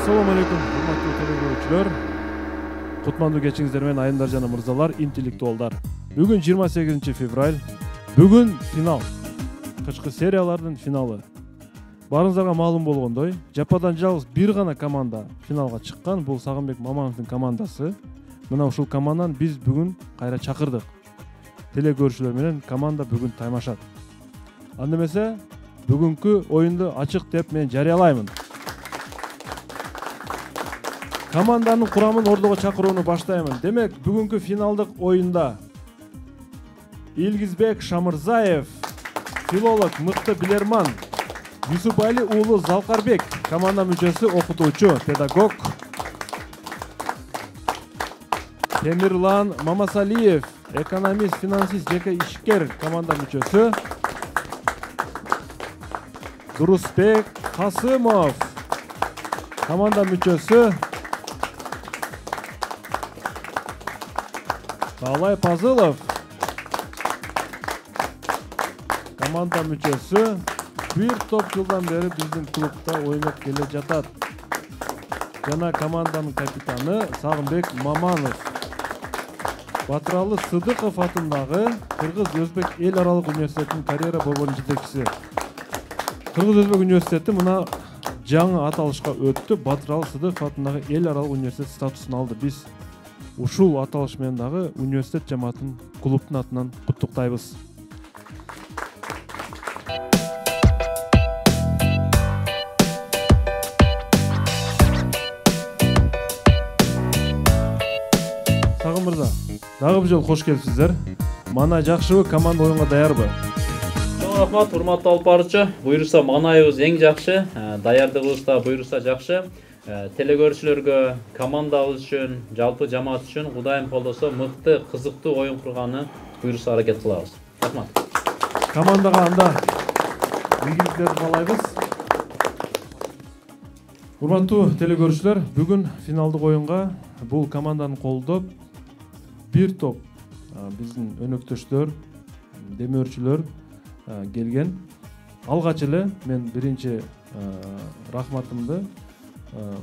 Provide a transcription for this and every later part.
Assalamu alaikum, hurmatly televiziyachilar. Kutmandu geçiңиздер менен айымдар жана мырзалар, интеллектуалдар. Бүгүн 28 февраль. Бүгүн финал. Кышкы сериялардын финалы. Барыңыздарга маалым болгондой, жападан жалгыз бир гана команда финалга чыккан. Бул Сагынбек Мамановдун командасы. Мына ушул команданын биз бүгүн кайра чакырдык. Телекөрүүчүлөр менен команда бүгүн таймашат. Анда эмесе, бүгүнкү оюнду ачык деп мен жарыялаймын. Команданын курамын ордого чакырууну баштаймын. Демек, бүгүнкү финалдык оюнда Илгизбек Шамырзаев, филолог, мыкты билерман, Юсупали уулу Залкарбек, команда мүчөсү, окутуучу, педагог. Темирлан Мамасалиев, экономист, финансист, жеке ишкер, команда мүчөсү. Дурусбек Касымов, команда мүчөсү. Талай Пазылов, команда мүчөсү. Бир топ жылдан бери биздин клубда ойноп келе жатат. Жана команданын капитаны Сагынбек Маманов. Батыралы Сыдыков атындагы Кыргыз-Өзбек эл аралык университетинин карьера борборунун жетекчиси. Кыргыз-Өзбек университети мына жаңы аталышка өттү. Батыралы Сыдыков атындагы эл аралык университет статусун алды. Биз ушул аталыш менен дагы университет жамаатын клубтун атынан куттуктайбыз. Сагын мырза, дагы бир жолу кош келипсиздер. Мана жакшыбы, команда оюнга даярбы? Рахмат, урматтуу алып баруучу. Буйруса манайыбыз эң жакшы, даярдыгыбыз да буйруса жакшы. Телекөрүүчүлөргө, командабыз үчүн, жалпы жамаат үчүн Кудайым колдосо мыкты, кызыктуу оюн курганы буйруса аракет кылабыз. Рахмат. Командага анда ийгиликтерди каалайбыз. Урматтуу телекөрүүчүлөр, бүгүн финалдык оюнга бул команданы колдоп бир топ биздин өнөктөштөр, демөөрчүлөр келген. Алгач эле мен биринчи рахматымды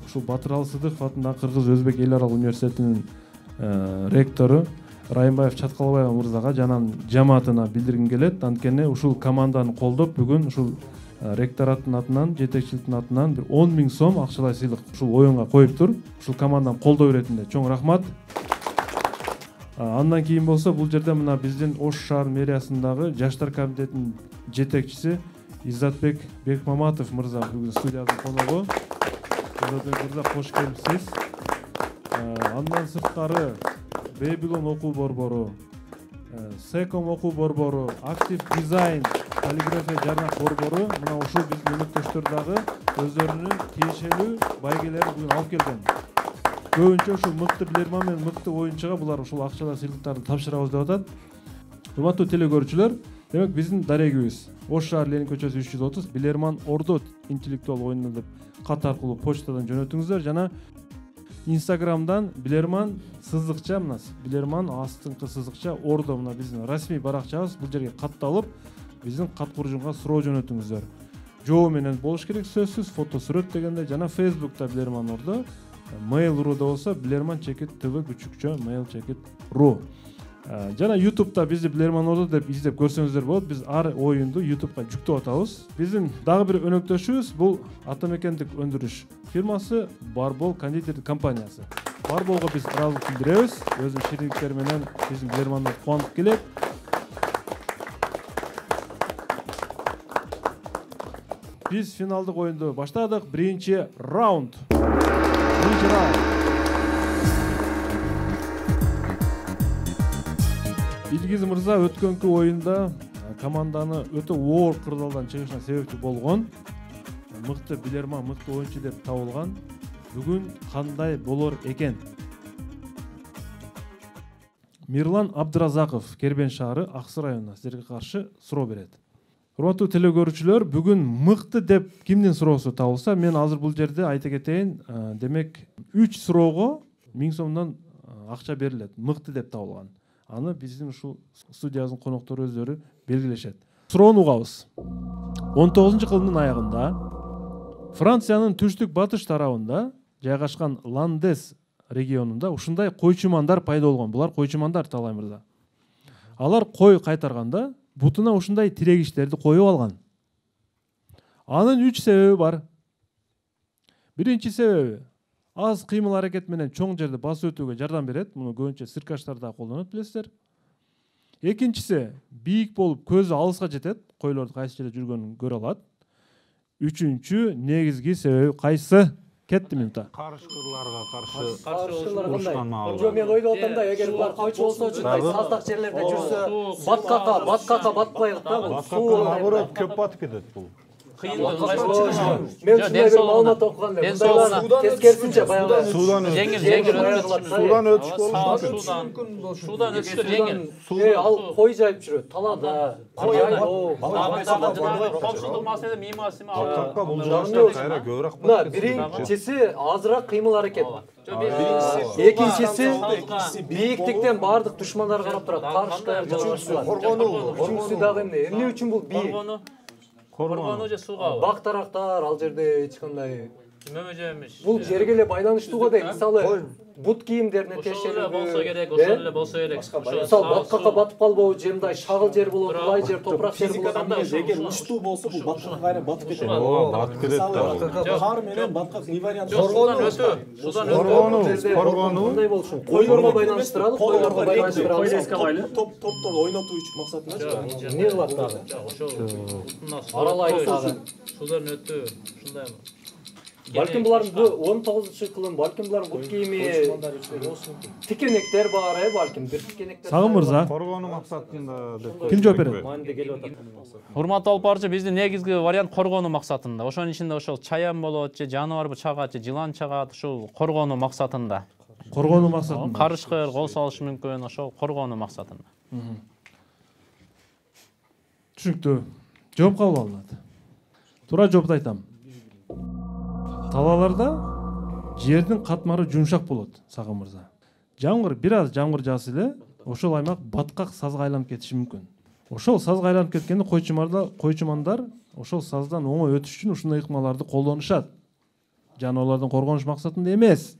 ушул Батыралы Сыдыков атындагы Кыргыз-Өзбек эл аралык университетинин ректору Райымбаев Чаткалбай мырзага жана жамаатына билдиргим келет. Анткени ушул команданы колдоп бүгүн ушул ректораттын атынан, жетекчиликтин атынан бир 10 000 сом акчалай сыйлык ушул оюнга коюптур. Ушул команданы колдоо иретинде чоң рахмат. Андан кийин болсо бул жерде мына биздин Ош шаар мэриясындагы жаштар комитетинин жетекчиси Иззатбек Бекмаматов мырза бүгүн студиябыздын коногу. Иззатбек мырза, кош келипсиз. Андан сырткары Бэбилон окуу борбору, Секом окуу борбору, Актив дизайн, каллиграфия жарнак борбору мына ушул биздин өнөктөштөр дагы өздөрүнүн тиешелүү байгелерин бүгүн алып келген. Көбүнчө ушул мыкты билерман менен мыкты оюнчуга булар ушул акчалай сыйлыктарды тапшырабыз деп атат. Урматтуу телекөрүүчүлөр, демек биздин дарегибиз Ош шаар Ленин көчөсү 330 Билерман Ордо интеллектуал оюну деп кат аркылуу почтадан жөнөтүңүздөр жана Инстаграмдан Билерман сызыкча мына Билерман астыңкы сызыкча Ордо мына биздин расмий баракчабыз. Бул жерге катталып биздин кат куржунга суроо жөнөтүңүздөр. Жоо менен болуш керек сөзсүз, фото сүрөт дегенде жана Facebook'та Билерман Ордо, Mail.ru'da болсо bilerman-mail.ru. Жана YouTube'да бизди Билерман Ордо деп издеп көрсөңүздөр болот. Биз ар оюнду YouTube'га жүктөп атабыз. Биздин дагы бир өнөктөшүбүз бул Атамекендик өндүрүш фирмасы Барбол кондитерлик компаниясы. Барболго биз ыраазылык билдиребиз. Өзүнүн шириндиктери менен биздин Билерманды кубандырып келет. Биз финалдык оюнду баштадык. Биринчи раунд. Илгиз мырза өткөнкү оюнда команданы өтө оор кырдаалдан чыгышына себепчи болгон. Мыкты билерман, мыкты оюнчу деп табылган. Бүгүн кандай болор экен? Мирлан Абдыразаков, Кербен шаары, Аксы районунан сиздерге каршы суроо берет. Урматтуу телекөрүүчүлөр, бүгүн мыкты деп кимдин суроосу табылса, мен азыр бул жерде айта кетейин, демек 3 суроого 1000 сомдон акча берилет. Мыкты деп табылган. Аны биздин ушул студиябыздын коноктору өздөрү белгилешет. Суроону угабыз. 19-кылымдын аягында Франциянын түштүк батыш тарабында жайгашкан Ландес регионунда ушундай койчумандар пайда болгон. Булар койчумандар, Талай мырза. Алар кой кайтарганда бутуна ушундай тирегичтерди коюп алган. Анын 3 себеби бар. Биринчи себеби аз кыймыл аракет менен чоң жерди басып өтүүгө жардам берет. Муну көбүнчө циркачтарда колдонот, билесиздер. Экинчиси бийик болуп көзү алыска жетет. Койлорду кайсы жерде жүргөнүн көрө алат. Үчүнчү негизги себеби кайсы? Кетти минута. Карышкырларга каршы урушкан маал. Жо, мен ойлоп атам да, эгер булар койчу болсо ушундай саздак жерлерде жүрсө, баткакка батпайлык да бул. Баткакка наоборот көп батып кетет бул. Мен ушундай бир маалымат окугам элем. Мындайлар тескерисинче баягы Судан Судан өтүштүр жеңил. Ал кой жайып жүрөт. Талаада, кой айлоо. Коопсуздук маселе мыймасы Баткакка бул жашта кайра көбүрөөк Мына биринчиси азыраак кыймыл аракет. Экинчиси бийиктиктен бардык душмандар карап турат. Карышта коргонуу. Үчүнчүсү дагы эмне үчүн бул бийик? Коргонуу же сууга. Бактарактар ал жерде эч кандай Мөмөжөмүш. бул жерге эле байланыштуу да. Мисалы бут кийимдерине Ошол болсо керек, ошол эле болсо керек. Мисалы баткакка батып калбоо, же мындай шагыл жер болот, улай жер, топурак жер болгондо эгер учтуу болсо бул баткакка кайра батып кетет. батып кетет да. Кар менен баткак не вариант. Судан өтүү. Коргонуу. Кандай болушун? Койлорго байланыштыралы, койлорго байланыштыралы. Топтогу ойнотуу үчүн максатында. Эмне кылат дагы? Ошол Аралайт дагы. Судан өтүү. Ушундай. Балким булардын бу 19-кылым, балким булардын бут кийими тикенектер бар, балким бир тикенектер. Сагын мырза. Коргонуу максатында деп. Ким жооп берет? Манде келип атат. Урматтуу алып барчу, биздин негизги вариант коргонуу максатында. Ошонун ичинде ошол чаян болот, же жаныбар чагат, же жылан чагат, ушул коргонуу максатында. Коргонуу максатында. Карышкыр кол салышы мүмкүн, ошол коргонуу максатында. Түшүнүктүү. Жооп кабыл алынат. Туура жоопту айтам. Талаларда жердин катмары жумшак болот, Сагын мырза. Жамгыр, бир аз жамгыр жаасы эле ошол аймак баткак сазга айланып кетиши мүмкүн. Ошол сазга айланып кеткенде койчумандар ошол саздан оңой өтүш үчүн ушундай ыкмаларды колдонушат. Жаныбарлардан коргонуш максатында эмес.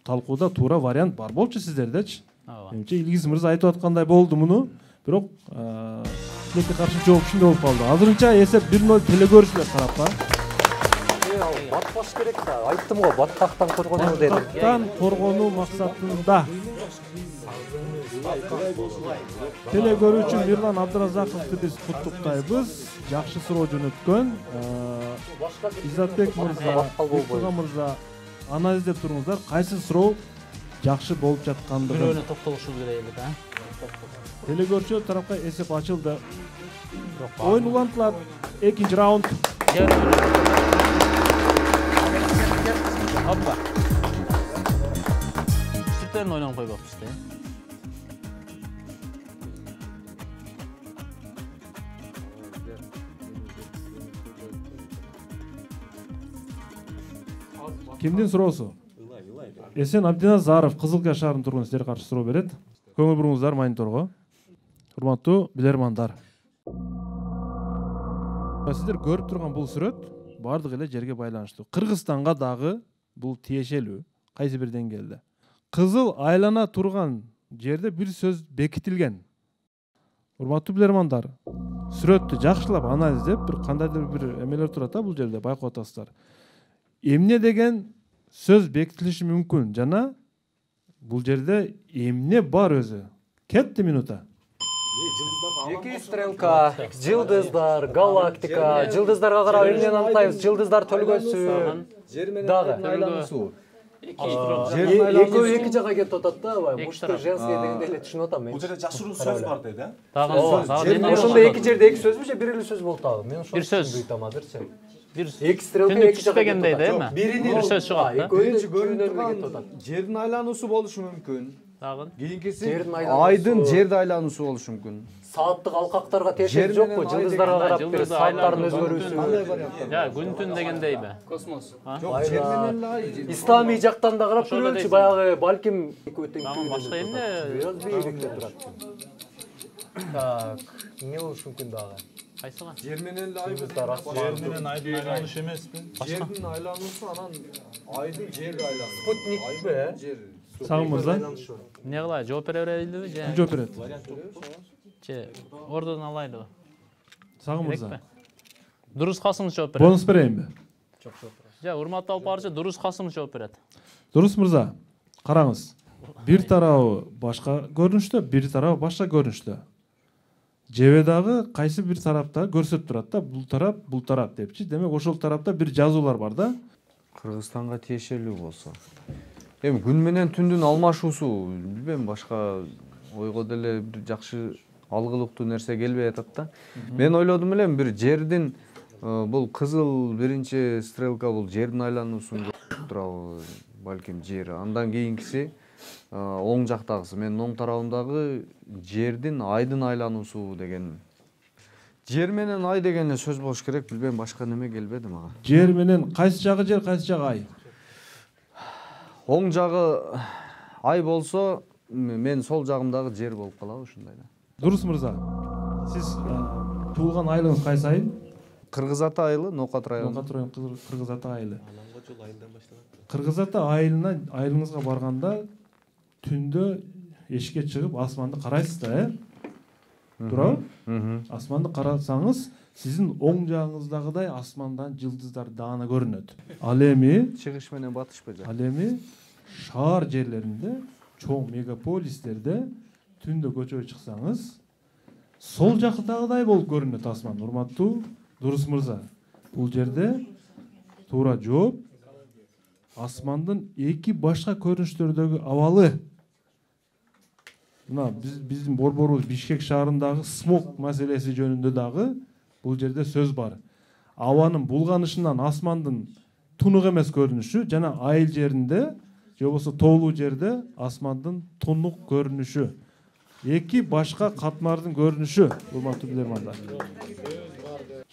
Талкууда туура вариант бар болчу сиздердечи. Менимче Илгиз мырза айтып аткандай болду муну, бирок тилекке каршы жооп ушундай болуп калды. Азырынча эсеп 1-0 телекөрүүчүлөр тарапта. Батпаш керек да. Айттым го, баткактан коргонуу дедим. Баткактан коргонуу максатында. Телекөрүүчү Мирлан Абдыразаковду биз куттуктайбыз. Жакшы суроо жөнөткөн. Изатбек мырза, Бектурган мырза, анализдеп туруңуздар. Кайсы суроо жакшы болуп жаткандыгын. Бирөөнө токтолушубуз керек эле да. Телекөрүүчүлөр тарапка эсеп ачылды. Оюн улантылат. Экинчи раунд. Hoppa. Sütlerini oynayıp koyuyoruz işte. Кимдин суроосу? Эсен Абдиназаров, Кызылкая шаарынын тургуну сиздерге каршы суроо берет. Көңүл буруңуздар мониторго. Урматтуу билермандар. Сиздер көрүп турган бул сүрөт бардык эле жерге байланыштуу. Кыргызстанга дагы бул тиешелүү. Кайсы бир деңгээлде. Кызыл айлана турган жерде бир сөз бекитилген. Урматтуу билермандар, сүрөттү жакшылап анализдеп, бир кандайдыр бир эмелер турат да бул жерде, байкап атасыздар. Эмне деген сөз бекитилиши мүмкүн жана бул жерде эмне бар өзү? Кетти минута. Эки стрелка, жылдыздар, галактика, жылдыздарга карап эмнени аныктайбыз? Жылдыздар төлгөсү, Жер менен дагы айлануусу. экөө эки жака кетип атат да, мужской, женский дегенде эле түшүнүп атам мен. Бул жерде жашыруу сөз бар дейт, э? Ошондо эки жерде эки сөзбү же бир эле сөз болуп атабы? Мен ошону Бир сөз. түшүнбөйт азырчы. Эки стрелка эки жака түшпөгөндөй да эми? Бир сөз чыгат да. Биринчи көрүнүп турган жердин айлануусу болушу мүмкүн. Дагы. Кийинкиси Жердин айлануусу. айдын жерди айлануусу болушу мүмкүн. Сааттык алкактарга тиешеси жокпу? Жылдыздарга карап бир сааттардын өзгөрүүсү. Кандай вариант? Ya күн түн дегендейби? Жок, жер менен эле Ислами жактан да карап көрөлчү, баягы балким өтөн Башка эмне? бир аз бийикте турат. Так, эмне болуш мүмкүн дагы? Кайсыга? Жер менен эле ай Жер менен айдын айланыш эмеспи? Жердин айлануусу анан айдын жер айлануусу. Спутникпи? Жер. Сагым мырза Эмне кылайлы? Жооп бере берелиби же? жооп берет. Же ордодон алайлыбы? Сагым мырза. Дурус Касымов жооп берет. Бонус берейинби? Же урматтуу алып барчы Дурус Касымов жооп берет. Дурус мырза, караңыз. Бир тарабы башка көрүнүштө, бир тарабы башка көрүнүштө. ЖБ дагы кайсы бир тарапта көрсөтүп турат да, бул тарап депчи. Демек ошол тарапта бир жазуулар бар да. Кыргызстанга тиешелүү болсо. Эми күн менен түндүн алмашуусу, билбейм, башка ойго деле бир жакшы алгылыктуу нерсе келбей атат да. Мен ойлодум элем бир жердин бул кызыл биринчи стрелка бул жердин айлануусун турабы, балким жер. Андан кийинкиси оң жактагысы. Менин оң тарабымдагы жердин айдын айлануусу деген. Жер менен ай деген сөз болуш керек, билбейм, башка неме келбеди мага. Жер менен кайсы жагы жер, кайсы жагы ай? Оң жагы ай болсо, мен сол жагымдагы жер болуп калабы ушундай да. Дурус мырза, сиз туулган айылыңыз кайсы айыл? Кыргыз Ата айылы, Ноокат району. Ноокат району Кыргыз Ата айылы. Кыргыз Ата айылыңызга барганда түндө эшикке чыгып асманды карайсыз да, туурабы? Асманды карасаңыз, сиздин оң жагыңыздагыдай асмандан жылдыздар даана көрүнөт. Ал эми Чыгыш менен батышпы жак. Ал эми шаар жерлеринде, чоң мегаполистерде түндө көчөгө чыксаңыз, сол жактагыдай болуп көрүнөт асман. Урматтуу Дурус мырза, бул жерде туура жооп асмандын эки башка көрүнүштөрдөгү абалы. Мына биздин борборубуз Бишкек шаарындагы смог маселеси жөнүндө дагы бул жерде сөз бар. Абанын булганышынан асмандын тунук эмес көрүнүшү жана айыл жеринде же болбосо тоолуу жерде асмандын тунук көрүнүшү. Эки башка катмардын көрүнүшү, урматтуу билермандар.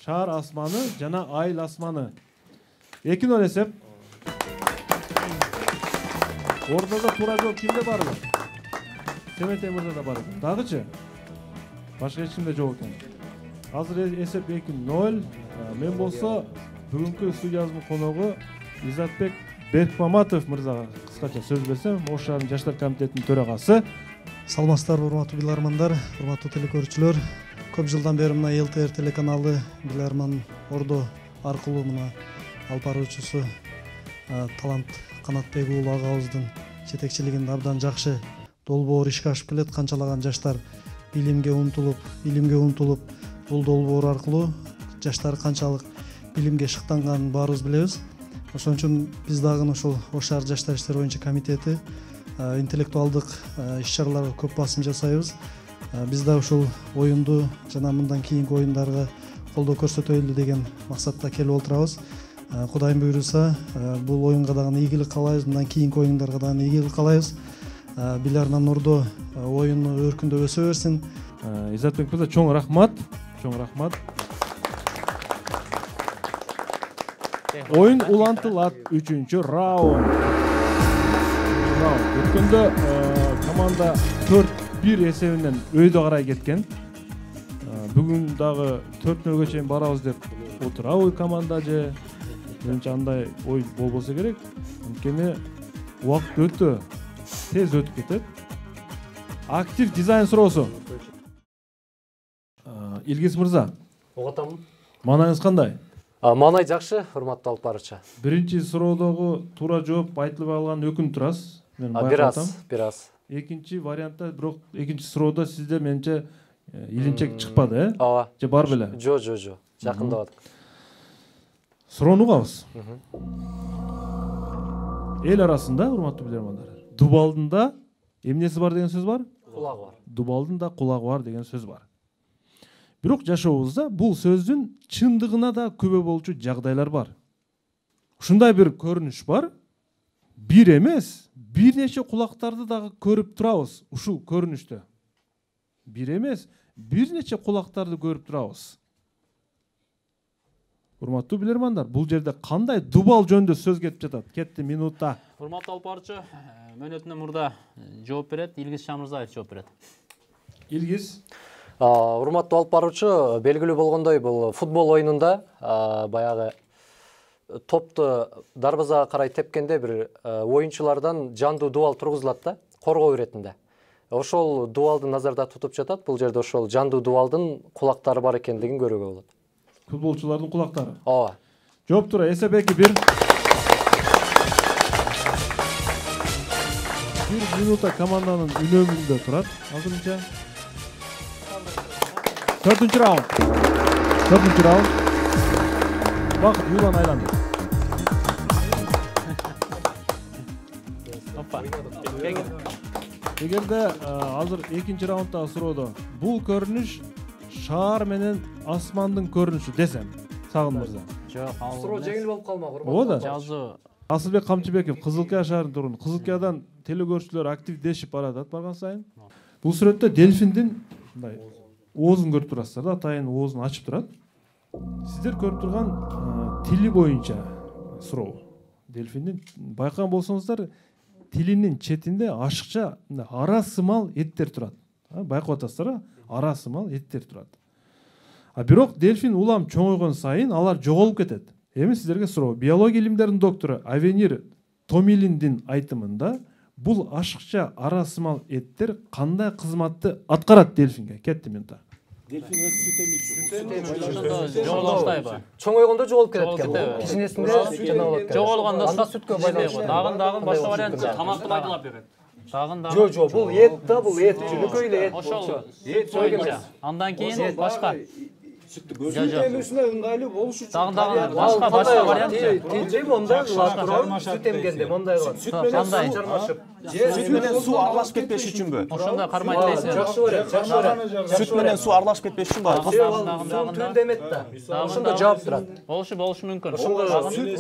Шаар асманы жана айыл асманы. 2-0 эсеп. Ордодо туура жооп кимде барбы? Семетей мырза да бар. Дагычы? Башка эч кимде жок экен. Азыр эсеп 2-0. Мен болсо бүгүнкү студиябыздын коногу Изатбек Беркмаматов мырзага кыскача сөз берсем, Ош шаарынын жаштар комитетинин төрагасы. Саламатсыздарбы, урматтуу билармандар, урматтуу телекөрүүчүлөр. Көп жылдан бери мына ЛТР телеканалы биларман Ордо аркылуу мына алып баруучусу Талант Канатбек уулу агабыздын жетекчилигинде абдан жакшы долбоор ишке ашып келет. Канчалаган жаштар билимге умтулуп, бул долбоор аркылуу жаштар канчалык билимге шыктанганын баарыбыз билебиз. Ошон үчүн биз дагы ошол Ош шаар жаштар иштери боюнча комитети интеллектуалдык иш-чараларга көп басым жасайбыз. Биз да ушул оюнду жана мындан кийинки оюндарга колдоо көрсөтөлү деген максатта келип отурабыз. Кудайым буйруса, бул оюнга дагы ийгилик каалайбыз, мындан кийинки оюндарга дагы ийгилик каалайбыз. Биларман Ордо оюну өркүндөп өсө берсин. Изатбек мырза, чоң рахмат. Oyun ulantılат 3-cü raund. Өткөндө команда 4-1 эсебинен өйдө карай кеткен. Бүгүн дагы 4-0 чейин барабыз деп отурабы команда же. Менимче андай ой болбосо керек. Анткени убакыт өтө тез өтүп кетет. Актив дизайн суроосу. Илгиз мырза. Угатамын. Манаңыз кандай? Маанай жакшы, урматтуу алып баруучу. Биринчи суроодогу туура жооп айтылбай калган өкүнүп турасыз. Мен байкатам. Бир аз. Экинчи вариантта, бирок экинчи суроодо сизде менимче илинчек чыкпады, Ооба. Же бар беле? Жо. Жакындап атат. Суроону угабыз. Эл арасында, урматтуу билермандар, дубалдында эмнеси бар деген сөз бар? Кулагы бар. Дубалдында кулагы бар деген сөз бар. Бирок жашообузда бул сөздүн чындыгына да күбө болчу жагдайлар бар. Ушундай бир көрүнүш бар. Бир эмес, бир нече кулактарды дагы көрүп турабыз ушул көрүнүштө. Бир эмес, бир нече кулактарды көрүп турабыз. Урматтуу билермандар, бул жерде кандай дубал жөнүндө сөз кетип жатат? Кетти минутта. Урматтуу алып баруучу, мөөнөтүнөн мурда жооп берет, Илгиз Шамырзаев жооп берет. Илгиз, Урматтуу алып баруучу, белгилүү болгондой бул футбол оюнунда баягы топту дарбазага карай тепкенде бир оюнчулардан жандуу дубал тургузулат да, коргоо иретинде. Ошол дубалды назарда тутуп жатат. Бул жерде ошол жандуу дубалдын кулактары бар экендигин көрүүгө болот. Футболчулардын кулактары. Ооба. Жооп тура, эсеп 2-1. 1 минутта команданын үнөмүндө турат. Азырынча. 4-нчү раунд. 4-нчү раунд. Бакыт Юлан айланды. Опа. Эгерде азыр 2-нчи раундтагы суроодо бул көрүнүш шаар менен асмандын көрүнүшү десем, Сагын мырза. Жок, ал. Суроо жеңил болуп калмак. Ооба. Жазуу. Асылбек Камчыбеков Кызылкая шаарынын тургуну. Кызылкаядан телекөрүүчүлөр активдешип баратат барган сайын. Бул сүрөттө дельфиндин мындай оозун көрүп турасыздар да, атайын оозун ачып турат. Сиздер көрүп турган тили боюнча суроо. Дельфиндин байкаган болсоңуздар, тилинин четинде ашыкча ара сымал эттер турат. Байкап атасыздар, ара сымал эттер турат. Бирок дельфин улам чоңойгон сайын алар жоголуп кетет. Эми сиздерге суроо. Биология илимдеринин доктору Авенир Томилиндин айтымында бул ашыкча ара сымал эттер кандай кызматты аткарат дельфинге? Кетти минута. Дельфин өз сүт эмичү. Жоголуштайбы? Чоңойгондо жоголуп кетет Жоголуп экен. кетеби? Кичинесинде жана болот экен. Жоголгондо анда сүткө байланыштуу. Дагын башка вариант. Тамакты майдалап берет. Дагын. Жок, бул эт да, бул эт. Жөнөкөй эле эт Ошол болчу. сүт боюнча. Андан кийин башка. Сүт эмүүсүнө ыңгайлуу болуш үчүн. Дагын башка вариант. Тилже мондай кылат туруп, сүт эмгенде мондай кылат. Кандай? Сүт менен суу аралашып кетпеш үчүнбү? Ошондой кармайт дейсиң. Жакшы вариант, жакшы вариант. Сүт менен суу аралашып кетпеш үчүн бар. Суун түрүндө эмет да. Ошондо жаап турат. Болушу мүмкүн. Ошондо сүт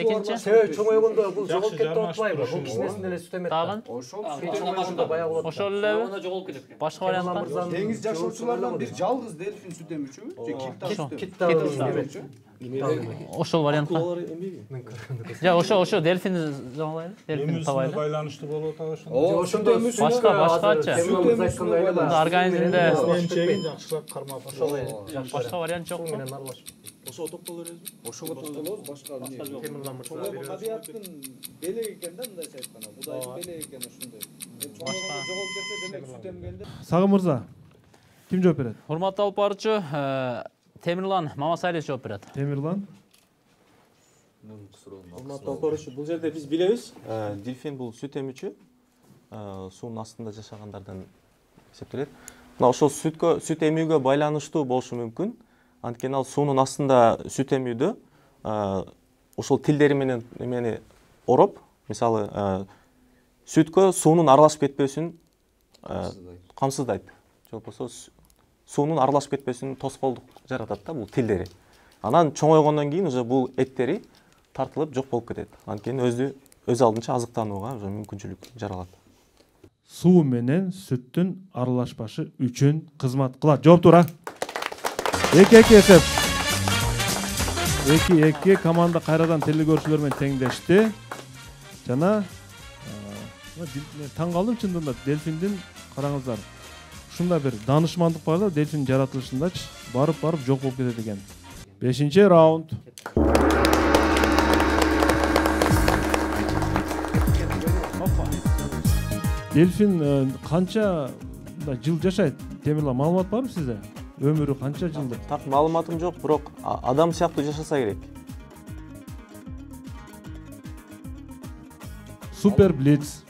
Экинчи. себеби чоңойгондо бул жоголуп кетип атпайбы? Бул кичинесинде эле сүт эмет. Дагын. Чоңойгондо баягы болот. Ошол элеби? Башка вариант. Деңиз жашоочулардан бир жалгыз дельфин сүт эмүүчүбү? Же Кит да эмечү? Ошол вариантта. Жа, ошо дельфин жаңылайлы. Дельфин табайлы. Байланыштуу болуп атат ошондо. Ошондо Башкачы. Организмде Мен чегин жакшылап кармап. башка вариант жокпу? ошого токтоло беребизби? Ошого токтолобуз, башка табияттын белеги экен да, мындайча айтканда. Кудайдын белеги экен ошондой. Чоңойгондо жоголуп кетсе, демек сүт эмгенде. Сагын мырза, ким жооп берет? Урматтуу алып баруучу, Темирлан Мамасалиев жооп берет. Темирлан. Урматтуу алып баруучу, бул жерде биз билебиз, дельфин бул сүт эмүүчү, суунун астында жашагандардан эсептелет. Мына ошол сүт эмүүгө байланыштуу болушу мүмкүн. Анткени ал суунун астында сүт эмүүдө ошол тилдери менен эмени ороп, мисалы, сүткө суунун аралашып кетпесин камсыздайт. Же болбосо суунун аралашып кетпесин тоскоолдук жаратат да бул тилдери. Анан чоңойгондон кийин уже бул эттери тартылып жок болуп кетет. Анткени өз алдынча азыктанууга уже мүмкүнчүлүк жаралат. Суу менен сүттүн аралашпашы үчүн кызмат кылат. Жооп туура. 2-2 эсеп. 2-2 команда кайрадан телекөрүүчүлөр менен теңдешти. Жана таң калдым чындыгында дельфиндин, караңыздар. Ушундай бир данышмандык бар да, дельфин жаратылышындачы барып жок болуп кетет экен. 5-нчи раунд. Дельфин канча жыл жашайт? Темирлан, маалымат барбы сизде? Өмүрү канча жылдык? Так маалыматым жок, бирок адам сыяктуу жашаса керек. Супер Блиц.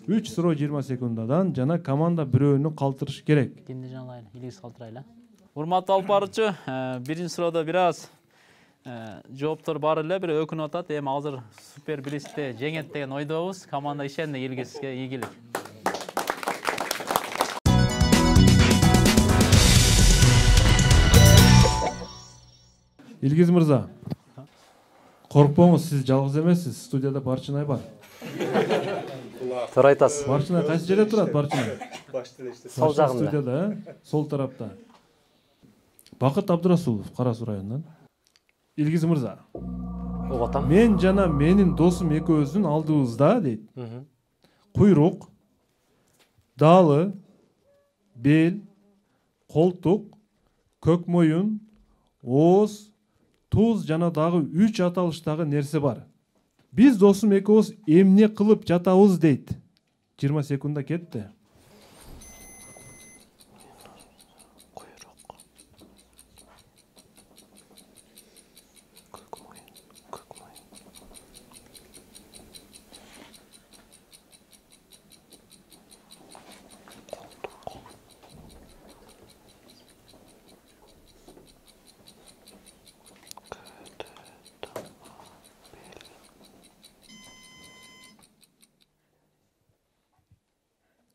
3 суроо 20 секундадан жана команда бирөөнү калтырыш керек. Кимди жаңылайлы? Илиз калтырайлы. Урматтуу алып баруучу, биринчи суроодо бир аз жооптор бар эле, бир өкүнүп атат. Эми азыр Супер Блицте жеңет деген ойдобуз. Команда ишенди, келгисизге ийгилик. Илгиз мырза, коркпоңуз, сиз жалгыз эмессиз. Студияда Барчынай бар. Туура айтасыз. Барчынай кайсы жерде турат, Барчынай? Сол жагында. Студияда, сол тарапта. Бакыт Абдырасулов, Кара Суу районунан. Илгиз мырза. Угатам. Мен жана менин досум экөөбүздүн алдыбызда дейт. Куйрук, даалы, бел, колтук, көк моюн, ооз, туз жана дагы 3 аталыштагы нерсе бар. Биз досум экөөбүз эмне кылып жатабыз дейт. 20 секундда кетти.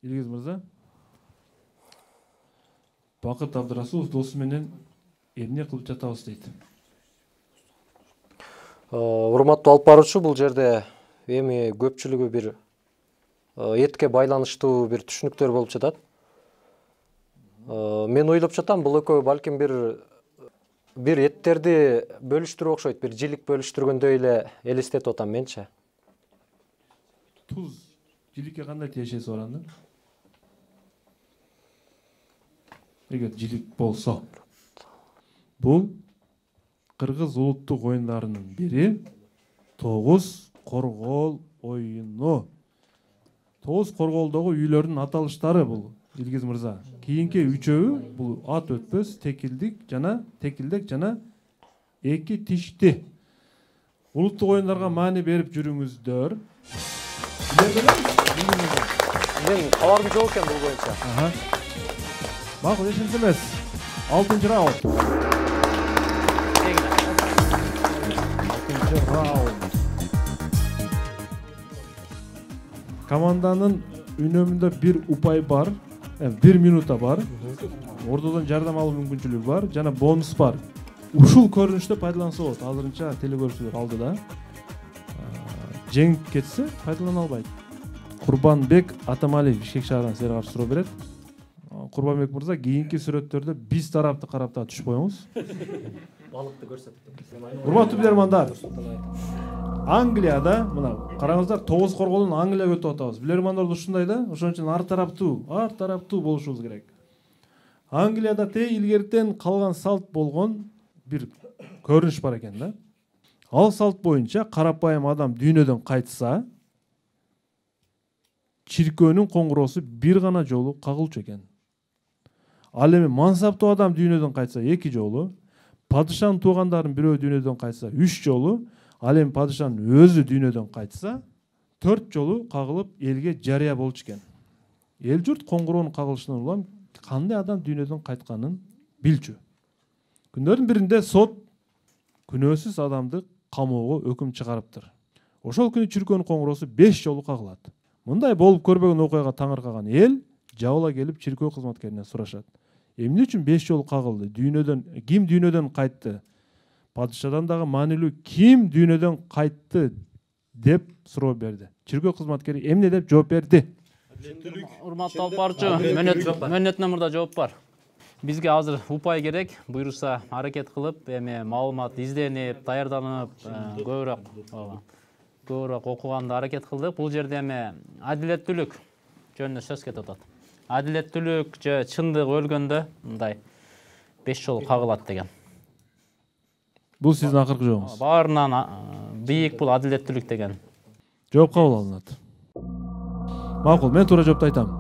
Илгиз мырза, Бакыт Абдырасулов досу менен эмне кылып жатабыз дейт. Урматтуу алып баруучу, бул жерде эми көпчүлүгү бир этке байланыштуу бир түшүнүктөр болуп жатат. Мен ойлоп жатам, бул экөө балким бир эттерди бөлүштүрүп окшойт, бир жилик бөлүштүргөндөй эле элестетип атам менчи. Туз жиликке кандай тиешеси бар анда? Эгер жилик болсо, бул кыргыз улуттук оюндарынын бири тогуз коргоол оюну. Тогуз коргоолдогу үйлөрдүн аталыштары бул, Илгиз мырза. Кийинки үчөө бул ат өтпөс, текилдик жана эки тишти. Улуттук оюндарга маани берип жүрүңүздөр. Мен кабарым жок экен бул боюнча. Макул, эсинде эмес. 6-чы раунд. 6-чы раунд. Команданын үнөмүндө бир упай бар, 1 минута бар. Ордодон жардам алуу мүмкүнчүлүгү бар жана бонус бар. Ушул көрүнүштө пайдаланса болот. Азырынча телекөрүүчүлөр алдыда. Жеңип кетсе пайдалана албайт. Курбанбек Атамалиев Бишкек шаарынан силерге каршы суроо берет. Курбанбек мырза, кийинки сүрөттөрдө биз тарапты карап да түшпөйүңүз. Балыкты көрсөтүп. Урматтуу билермандар, Англияда, мына караңыздар, тогуз коргоолун Англияга өтүп атабыз. Билермандар ушундай да, ошон үчүн ар тараптуу болушубуз керек. Англияда илгертен калган салт болгон бир көрүнүш бар экен да. Ал салт боюнча карапайым адам дүйнөдөн кайтса, чиркөөнүн коңгуроосу бир гана жолу кагылчу экен. Ал эми мансаптуу адам дүйнөдөн кайтса 2 жолу, падышанын туугандарын бирөө дүйнөдөн кайтса 3 жолу, ал эми падышанын өзү дүйнөдөн кайтса 4 жолу кагылып элге жарыя болчу экен. Эл журт коңгуроонун кагылышынан улам кандай адам дүйнөдөн кайтканын билчү. Күндөрдүн биринде сот күнөөсүз адамды камоого өкүм чыгарыптыр. Ошол күнү чиркөөнүн коңгуроосу 5 жолу кагылат. Мындай болуп көрбөгөн окуяга таңыркаган эл жабыла келип чиркөө кызматкеринен сурашат. Эмне үчүн 5 жолу кагылды? Ким дүйнөдөн кайтты? Падышадан дагы маанилүү ким дүйнөдөн кайтты деп суроо берди. Чиркөө кызматкери эмне деп жооп берди? Урматтуу алып баруучу, мөөнөт номурда жооп бар. Бизге азыр упай керек, буйруса аракет кылып, эми маалымат изденип, даярданып, көбүрөөк окуганды аракет кылдык. Бул жерде эми адилеттүүлүк жөнүндө сөз кетип атат. Адилеттүүлүк же чындык өлгөндө мындай 5 жолу кагылат деген. Бул сиздин акыркы жообуңуз. Баарынан бийик бул адилеттүүлүк деген. Жооп кабыл алынат. Макул, мен туура жоопду айтам.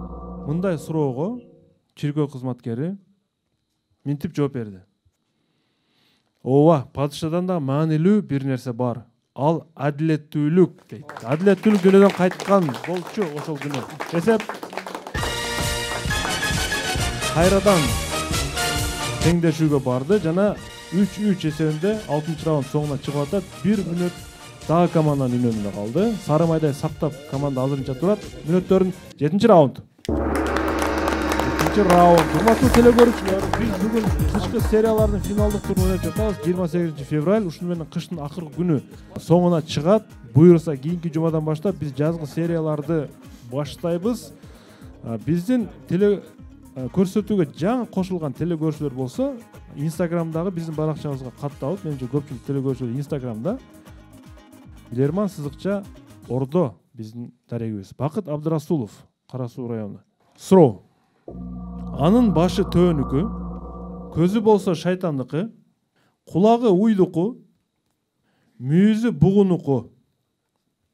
Мындай суроого чиркөө кызматкери минтип жооп берди. Ооба, падышадан да маанилүү бир нерсе бар. Ал адилеттүүлүк дейт. Адилеттүүлүк дүйнөдөн кайткан болчу ошол күнү. Эсеп кайрадан теңдешүүгө барды жана 3-3 эсебинде 6-чы раунд соңуна чыгып атат. 1 мүнөт дагы команданын үнөмүндө калды. Сары майдай сактап команда азырынча турат. Мүнөттөрүн 7-чи раунд. 7-чи раунд. Урматтуу телекөрүүчүлөр, биз бүгүн кышкы сериялардын финалдык турун ойноп жатабыз. 28 февраль ушуну менен кыштын акыркы күнү соңуна чыгат. Буйруса кийинки жумадан баштап биз жазгы серияларды баштайбыз. Биздин көрсөтүүгө жаңы кошулган телекөрүүчүлөр болсо, Инстаграмдагы биздин баракчабызга катталып, менимче көпчүлүк телекөрүүчүлөр Инстаграмда Билерман сызыкча Ордо биздин дарегибиз. Бакыт Абдырасулов, Кара Суу району. Суроо. Анын башы төөнүкү, көзү болсо шайтандыкы, кулагы уйдуку, мүйүзү бугунуку,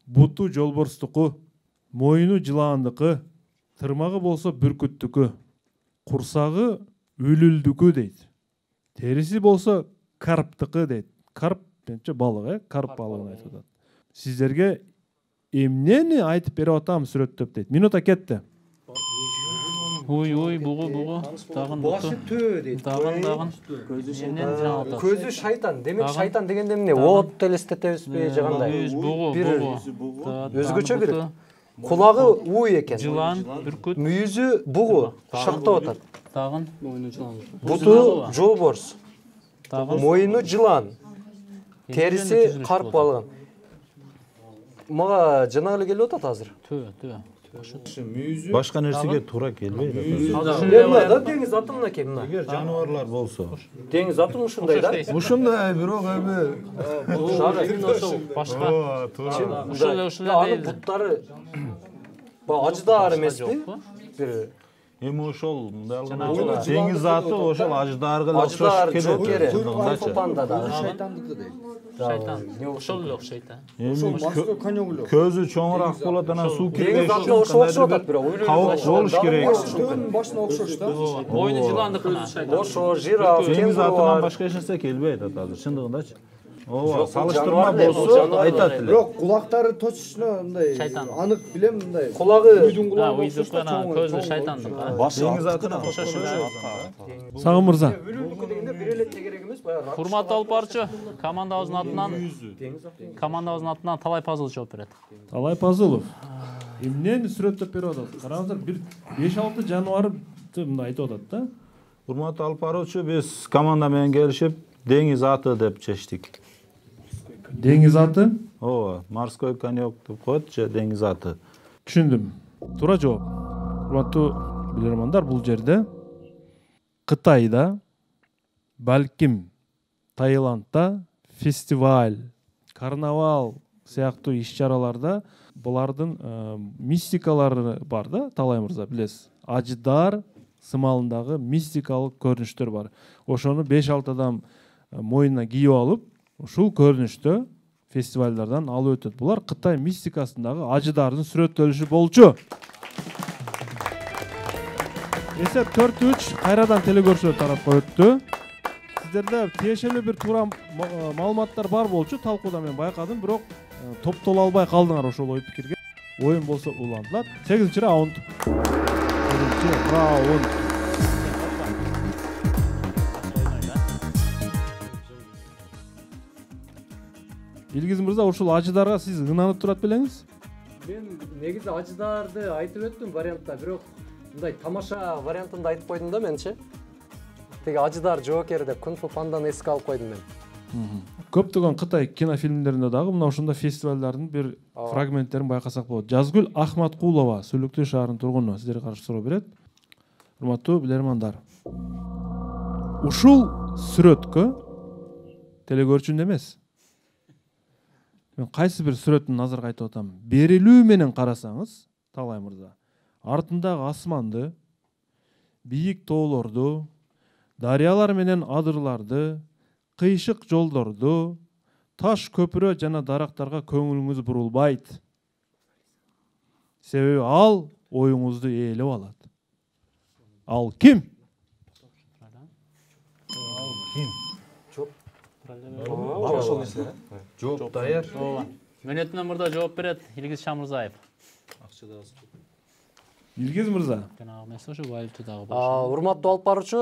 буту жолборстуку, мойну жылаандыкы, тырмагы болсо бүркүттүкү, курсагы үлүлдүкү дейт. Териси болсо карптыкы дейт. Карп менче балык, карп балыгын айтып атат. Сиздерге эмнени айтып берип атам сүрөттөп дейт. Минута кетти. Уй, бугу. Дагын Башы төө дейт. Дагын. Көзү шайтан. Демек шайтан дегенде эмне? От элестетебизби жагандай? Мүйүз бугу. Өзгөчө бир. Кулагы уй экен. Жылан, бүркүт. Мүйүзү бугу. Шактап атат. Дагын. Буту жолборс. Дагын. Мойну жылан. Териси карп балыгы. Мага жана эле келип атат азыр. Төө. Башка нерсеге туура келбейт. Эмне да деңиз аты мына кем? Эгер жаныбарлар болсо. Деңиз аты ушундай да? Ушундай, бирок эми Башка. Ошол Анын буттары аждар эмеспи? Бир эми ошол мындай алганда деңиз аты ошол аждарга эле аждар окшош жокери. келет. Панда да. Шайтандыкы дейт. Шайтан. Ошол эле окшойт. Эми көзү чоңураак болот, анан суу кирбей. Деңиз атына окшоп атат бирок. Кабык болуш керек. Төөнүн башына окшош да. Мойну жыландыкына. Ошо жираф, Деңиз атынан кенгуру. башка эч нерсе келбейт азыр, чындыгындачы. Ооба, салыштырма болсо айтат эле. Бирок кулактары точно мындай Шайтан. анық билем мындай. Кулагы Үйдүн кулагы окшош да, чоң. Көзү шайтандык. Деңиз атынан Сагын мырза. үлүлдүкү дегенде бир эле керек эмес, баягы. Урматтуу алып барчу, командабыздын атынан Талай Пазыл жооп берет. Талай Пазылов. Эмнени сүрөттөп берип атат? Караңыздар, бир 5-6 жаныбарды мындай айтып атат да. урматтуу алып баруучу, биз команда менен келишип деңиз аты деп чечтик. Деңиз аты? Ооба, морской конек деп коет же деңиз аты. Түшүндүм. Туура жооп. Урматтуу билермандар, бул жерде Кытайда, балким Таиландда фестиваль, карнавал сыяктуу иш-чараларда булардын мистикалары бар да, Талай мырза, билесиз. Аждар сымалындагы мистикалык көрүнүштөр бар. Ошону 5-6 адам мойнуна кийип алып, ушул көрүнүштө фестивалдардан алып өтөт. Булар Кытай мистикасындагы аждардын сүрөттөлүшү болчу. Эсеп 4-3 кайрадан телекөрүүчүлөр тарапка өттү. Сиздерде тиешелүү бир туура маалыматтар бар болчу, талкууда мен байкадым, бирок топтоло албай калдыңар ошол ой пикирге. Оюн болсо улантылат. 8-раунд. 8-раунд. Илгиз мырза, ушул аждарга сиз ынанып турат белеңиз? Мен негизи аждарды айтып өттүм вариантта, бирок мындай тамаша вариантында айтып койдум да менчи. Теги аждар жоокер деп Кунг-фу панданы эске алып койдум мен. Көптөгөн Кытай кинофильмдеринде дагы мына ушундай фестивалдардын бир фрагменттерин байкасак болот. Жазгүл Ахматкулова, Сүлүктүү шаарынын тургуну, сиздерге каршы суроо берет. Урматтуу билермандар. Ушул сүрөткө телекөрүүчүн эмес. Мен кайсы бир сүрөттүн назарга айтып атам. Берилүү менен карасаңыз, Талай мырза, артындагы асманды, бийик тоолорду, дарыялар менен адырларды, кыйшык жолдорду, таш көпүрө жана дарактарга көңүлүңүз бурулбайт. Себеби ал оюңузду ээлеп алат. Ал ким? Бар ошол нерсе. Жооп даяр. Ооба. Мөнөтүнөн мурда жооп берет Илгиз Шамырзаев. Илгиз мырза. Жанагы эмес ошо валютадагы бар. Урматтуу алып баруучу,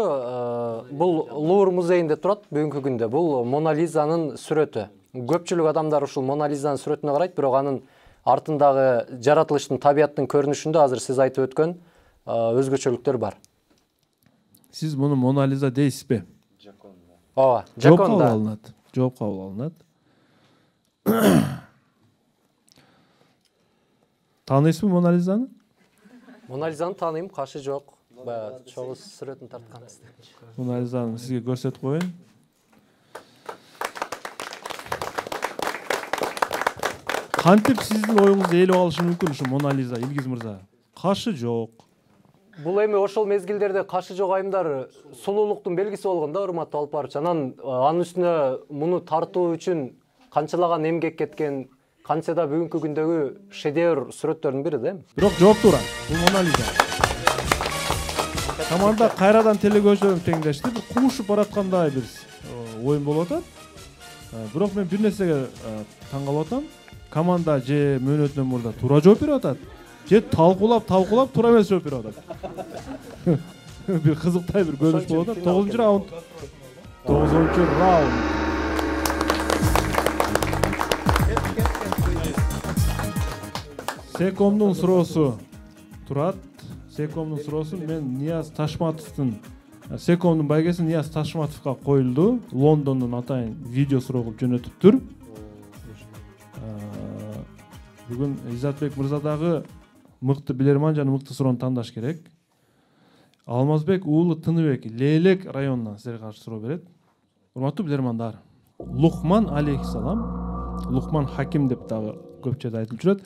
бул Лувр музейинде турат бүгүнкү күндө. Бул Мона Лизанын сүрөтү. Көпчүлүк адамдар ушул Мона Лизанын сүрөтүнө карайт, бирок анын артындагы жаратылыштын, табияттын көрүнүшүндө азыр сиз айтып өткөн өзгөчөлүктөр бар. Сиз муну Мона Лиза дейсизби? Ооба, Жооп Жаконда. кабыл алынат. Жооп кабыл алынат. Тааныйсызбы Мона Лизаны? Мона Лизаны тааныйм, кашы жок. Баягы чогуу сүрөтүн тартканбыз. Мона Лизаны сизге көрсөтүп коеюн. Кантип сиздин оюңузду ээлеп алышы мүмкүн ушу Мона Лиза, Илгиз мырза? Кашы жок, бул эми ошол мезгилдерде кашы жок айымдар сулуулуктун белгиси болгон да, урматтуу алып баруучу. Анан анын үстүнө муну тартуу үчүн канчалаган эмгек кеткен, канча да бүгүнкү күндөгү шедевр сүрөттөрдүн бири да. Бирок жооптуу уран. Бул Мона Лиза. Команда кайрадан телекөрүүчүлөр теңдешти. Бир куушуп бараткандай бир оюн болуп атат. Бирок мен бир нерсеге таң калып атам. Команда же мөөнөтүнөн мурда туура жооп берип атат, же талкуулап туура эмес жооп берип атат. Бир кызыктай бир көрүнүш болуп атат. 9-чу раунд. 9-чу раунд. Секомдун суроосу турат. Секомдун суроосу мен Нияз Ташматовдун Секомдун байгеси Нияз Ташматовго коюлду. Лондондон атайын видео суроо кылып жөнөтүптүр. Бүгүн Изатбек мырза дагы мыкты билерман жана мыкты суроону тандаш керек. Алмазбек уулу Тыныбек Лейлек районунан силерге каршы суроо берет. Урматтуу билермандар, Лукман алейхиссалам, Лукман Хаким деп дагы көп жерде айтылып жүрөт.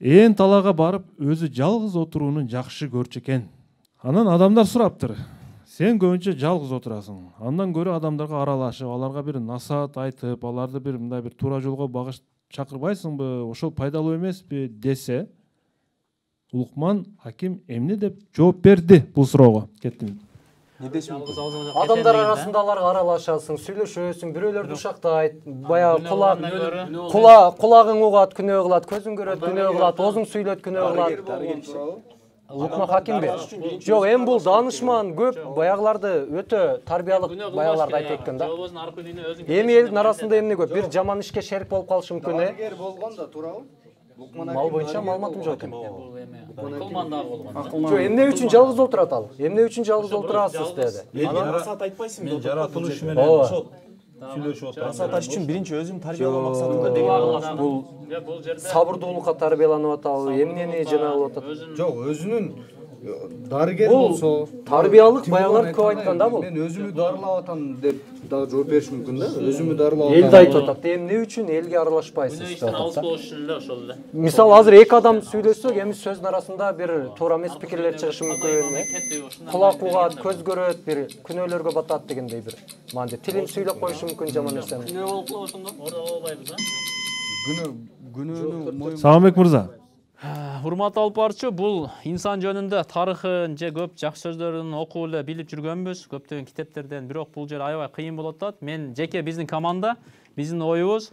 Ээн талаага барып өзү жалгыз отурууну жакшы көрчү экен. Анан адамдар сураптыр. Сен көбүнчө жалгыз отурасың. Андан көрө адамдарга аралашып, аларга бир насаат айтып, аларды бир мындай бир туура жолго багыш чакырбайсыңбы, ошол пайдалуу эмеспи десе, Лукман Хаким эмне деп жооп берди бул суроого? Кеттим. Адамдар арасында аларга аралашасың, сүйлөшөсүң, бирөөлөрдү ушактайт, баягы кулагың угат, күнөө кылат, көзүң көрөт, күнөө кылат, оозуң сүйлөт, күнөө кылат. Лукман Хакимби? Жок, эми бул данышман көп баягыларды өтө тарбиялык баягыларды айтып экен да. Эми элдин арасында эмне көп? Бир жаман ишке шерик болуп калышы мүмкүн, Дарыгер болгон да, туурабы? Мал боюнча маалыматым жок экен. Акылмандагы болгон. Жок, эмне үчүн жалгыз отурат ал? Эмне үчүн жалгыз отурасыз деди. Анан айтпайсыңбы? Жаратылыш менен ошол сүйлөшүп отурат. Саташ үчүн биринчи өзүм тарбиялоо максатында деген. Бул жерде сабырдуулукка тарбияланып атабы, эмнени жанагылып атат? Жок, өзүнүн дарыгер болсо, тарбиялык баягылар көп айткан да бул. Мен өзүмү дарылап атам деп дагы жооп бериш мүмкүн да. Өзүмү дарылап атам. Элди айтып атат. Эмне үчүн элге аралашпайсыз деп иштен алыс атат. болуш үчүн эле ошол эле. Мисалы азыр эки адам сүйлөшсөк, эми сөздүн арасында бир туура эмес пикирлер чыгышы мүмкүн. Кулак угат, көз көрөт, бир күнөөлөргө батат дегендей бир маанде. Тилин сүйлөп коюшу мүмкүн жаман нерсени. Күнөө болуп калып ошондо ордо болбойбуз, а? Күнөөнү Саламбек мырза. Урматтуу алып баруучу, бул инсан жөнүндө тарыхын же көп жакшы сөздөрүн окуп эле билип жүргөнбүз, көптөгөн китептерден, бирок бул жер аябай кыйын болуп атат. Мен жеке биздин команда, биздин оюбуз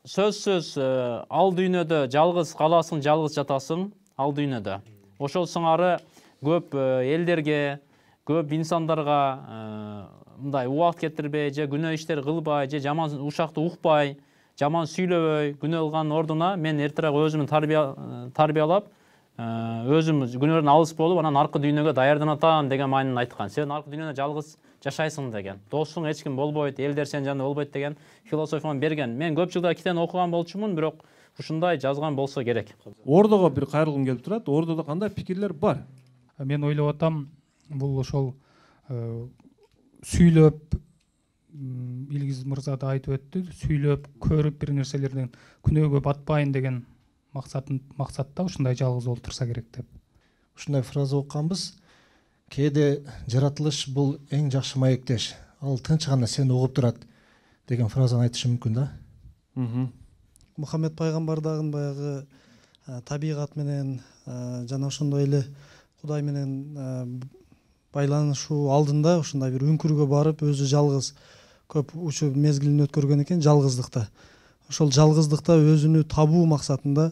сөзсүз ал дүйнөдө жалгыз каласың, жалгыз жатасың, ал дүйнөдө. Ошол сыңары көп элдерге, көп инсандарга мындай убакыт кетирбей, же күнөө иштер кылбай, же жаман ушакты укпай, жаман сүйлөбөй, күнөө кылгандын ордуна мен эртерээк өзүмү тарбиялап, өзүм күнөөдөн алыс болуп, анан аркы дүйнөгө даярданатам деген маанинен айткан. Сен аркы дүйнөдө жалгыз жашайсың деген. Досуң эч ким болбойт, элдер сен жанында болбойт деген философияны берген. Мен көп жылдар китеп окуган болчумун, бирок ушундай жазган болсо керек. Ордого бир кайрылгым келип турат. Ордодо кандай пикирлер бар? Мен ойлоп атам, бул ошол сүйлөп, Илгиз мырза да айтып өттү, сүйлөп, көрүп бир нерселерден күнөөгө батпайын деген максатта ушундай жалгыз олтурса керек деп. Ушундай фраза окканбыз. Кээде жаратылыш бул эң жакшы маектеш. Ал тынч гана сени угуп турат деген фразаны айтышы мүмкүн да. Мухаммед пайгамбардагы баягы табигат менен жана ошондой эле Кудай менен байланышуу алдында ушундай бир үңкүргө барып өзү жалгыз көп учуу мезгилин өткөргөн экен жалгыздыкта. Ошол жалгыздыкта өзүнү табуу максатында